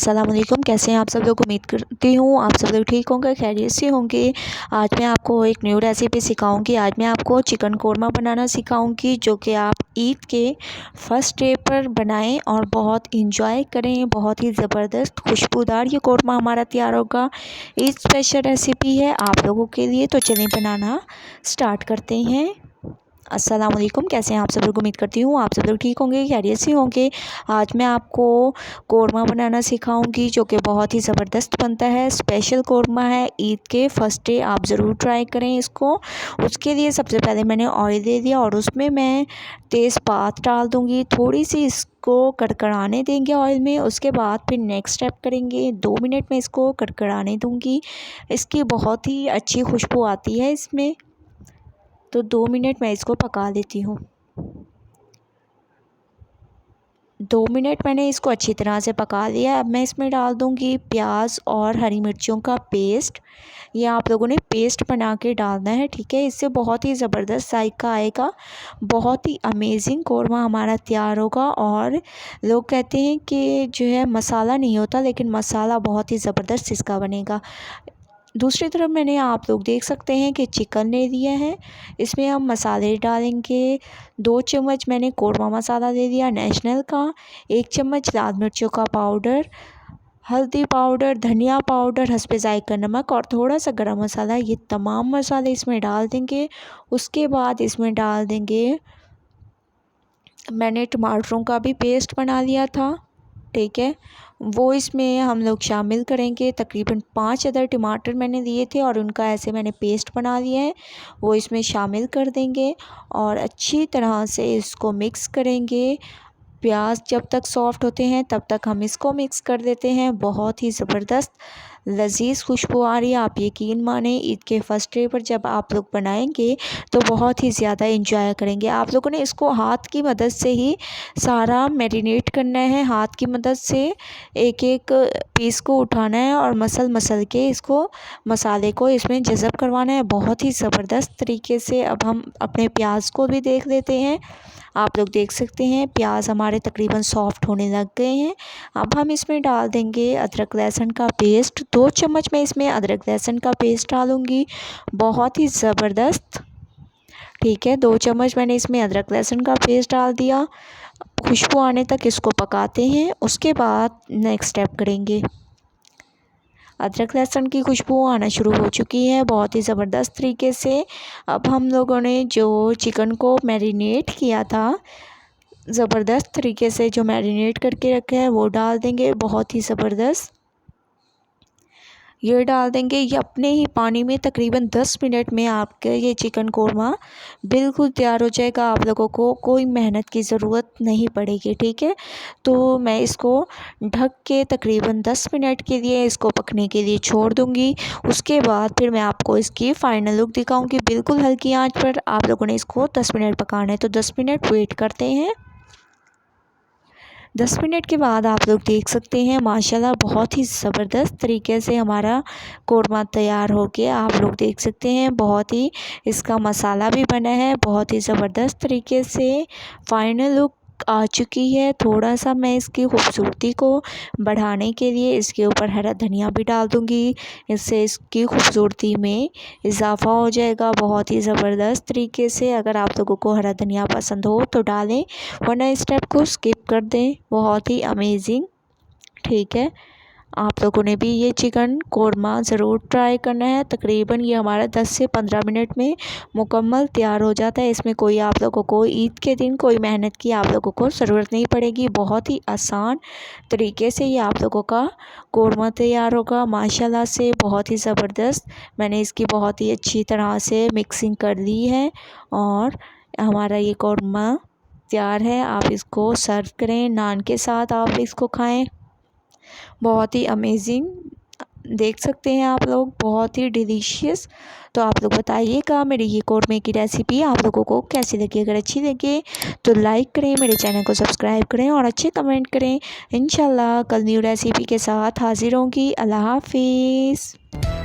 अस्सलाम वालेकुम। कैसे हैं आप सब लोग। उम्मीद करती हूँ आप सब लोग ठीक होंगे, खैरियत से होंगे। आज मैं आपको एक न्यू रेसिपी सिखाऊंगी। आज मैं आपको चिकन कोरमा बनाना सिखाऊंगी, जो कि आप ईद के फर्स्ट डे पर बनाएं और बहुत इंजॉय करें। बहुत ही ज़बरदस्त खुशबूदार ये कोरमा हमारा तैयार होगा। ईद स्पेशल रेसिपी है आप लोगों के लिए। तो चलिए बनाना स्टार्ट करते हैं। अस्सलाम वालेकुम। कैसे हैं आप सब लोग। उम्मीद करती हूँ आप सब लोग ठीक होंगे, खैरियत से होंगे। आज मैं आपको कोरमा बनाना सिखाऊंगी, जो कि बहुत ही ज़बरदस्त बनता है। स्पेशल कोरमा है ईद के फर्स्ट डे, आप ज़रूर ट्राई करें इसको। उसके लिए सबसे पहले मैंने ऑयल दे दिया और उसमें मैं तेज़पात डाल दूँगी। थोड़ी सी इसको कड़कड़ाने देंगे ऑयल में। उसके बाद फिर नेक्स्ट स्टेप करेंगे। 2 मिनट में इसको कड़कड़ाने दूँगी। इसकी बहुत ही अच्छी खुशबू आती है इसमें। तो 2 मिनट मैं इसको पका लेती हूँ। 2 मिनट मैंने इसको अच्छी तरह से पका लिया। अब मैं इसमें डाल दूँगी प्याज और हरी मिर्चियों का पेस्ट। ये आप लोगों ने पेस्ट बना के डालना है, ठीक है। इससे बहुत ही ज़बरदस्त जायका आएगा। बहुत ही अमेजिंग कोरमा हमारा तैयार होगा। और लोग कहते हैं कि जो है मसाला नहीं होता, लेकिन मसाला बहुत ही ज़बरदस्त इसका बनेगा। दूसरी तरफ मैंने आप लोग देख सकते हैं कि चिकन ले लिया है। इसमें हम मसाले डालेंगे। 2 चम्मच मैंने कोरमा मसाला ले लिया नेशनल का, 1 चम्मच लाल मिर्चों का पाउडर, हल्दी पाउडर, धनिया पाउडर, हस्बे जायका नमक और थोड़ा सा गरम मसाला। ये तमाम मसाले इसमें डाल देंगे। उसके बाद इसमें डाल देंगे, मैंने टमाटरों का भी पेस्ट बना लिया था, ठीक है, वो इसमें हम लोग शामिल करेंगे। तकरीबन 5 अदर टमाटर मैंने लिए थे और उनका ऐसे मैंने पेस्ट बना लिया है, वो इसमें शामिल कर देंगे और अच्छी तरह से इसको मिक्स करेंगे। प्याज जब तक सॉफ्ट होते हैं तब तक हम इसको मिक्स कर देते हैं। बहुत ही ज़बरदस्त लजीज खुशबू आ रही है। आप यकीन माने ईद के फर्स्ट डे पर जब आप लोग बनाएंगे तो बहुत ही ज़्यादा इंजॉय करेंगे। आप लोगों ने इसको हाथ की मदद से ही सारा मैरिनेट करना है। हाथ की मदद से एक एक पीस को उठाना है और मसल के इसको मसाले को इसमें जज़ब करवाना है बहुत ही ज़बरदस्त तरीके से। अब हम अपने प्याज को भी देख लेते हैं। आप लोग देख सकते हैं प्याज हमारे तकरीबन सॉफ्ट होने लग गए हैं। अब हम इसमें डाल देंगे अदरक लहसुन का पेस्ट। 2 चम्मच मैं इसमें अदरक लहसुन का पेस्ट डालूँगी। बहुत ही ज़बरदस्त, ठीक है। 2 चम्मच मैंने इसमें अदरक लहसुन का पेस्ट डाल दिया। खुशबू आने तक इसको पकाते हैं। उसके बाद नेक्स्ट स्टेप करेंगे। अदरक लहसुन की खुशबू आना शुरू हो चुकी है बहुत ही ज़बरदस्त तरीके से। अब हम लोगों ने जो चिकन को मैरिनेट किया था ज़बरदस्त तरीके से, जो मैरिनेट करके रखा है वो डाल देंगे। बहुत ही ज़बरदस्त ये डाल देंगे। ये अपने ही पानी में तकरीबन 10 मिनट में आपके ये चिकन कोरमा बिल्कुल तैयार हो जाएगा। आप लोगों को कोई मेहनत की ज़रूरत नहीं पड़ेगी, ठीक है। तो मैं इसको ढक के तकरीबन 10 मिनट के लिए इसको पकने के लिए छोड़ दूँगी। उसके बाद फिर मैं आपको इसकी फ़ाइनल लुक दिखाऊँगी। बिल्कुल हल्की आंच पर आप लोगों ने इसको 10 मिनट पकाना है। तो 10 मिनट वेट करते हैं। 10 मिनट के बाद आप लोग देख सकते हैं माशाल्लाह बहुत ही ज़बरदस्त तरीके से हमारा कोरमा तैयार हो गया। आप लोग देख सकते हैं बहुत ही इसका मसाला भी बना है बहुत ही ज़बरदस्त तरीके से। फाइनल लुक आ चुकी है। थोड़ा सा मैं इसकी खूबसूरती को बढ़ाने के लिए इसके ऊपर हरा धनिया भी डाल दूँगी। इससे इसकी खूबसूरती में इजाफ़ा हो जाएगा बहुत ही ज़बरदस्त तरीके से। अगर आप लोगों को हरा धनिया पसंद हो तो डालें, वरना इस स्टेप को स्किप कर दें। बहुत ही अमेजिंग, ठीक है। आप लोगों ने भी ये चिकन कोरमा ज़रूर ट्राई करना है। तकरीबन ये हमारा 10 से 15 मिनट में मुकम्मल तैयार हो जाता है। इसमें कोई आप लोगों को ईद के दिन कोई मेहनत की आप लोगों को ज़रूरत नहीं पड़ेगी। बहुत ही आसान तरीके से ये आप लोगों का कोरमा तैयार होगा माशाल्लाह से। बहुत ही ज़बरदस्त मैंने इसकी बहुत ही अच्छी तरह से मिक्सिंग कर ली है और हमारा ये कोरमा तैयार है। आप इसको सर्व करें, नान के साथ आप इसको खाएं। बहुत ही अमेजिंग देख सकते हैं आप लोग, बहुत ही डिलीशियस। तो आप लोग बताइएगा मेरी ये कोरमे की रेसिपी आप लोगों को कैसी लगी। अगर अच्छी लगे तो लाइक करें, मेरे चैनल को सब्सक्राइब करें और अच्छे कमेंट करें। इंशाल्लाह कल न्यू रेसिपी के साथ हाजिर होंगी। अल्लाह हाफिज़।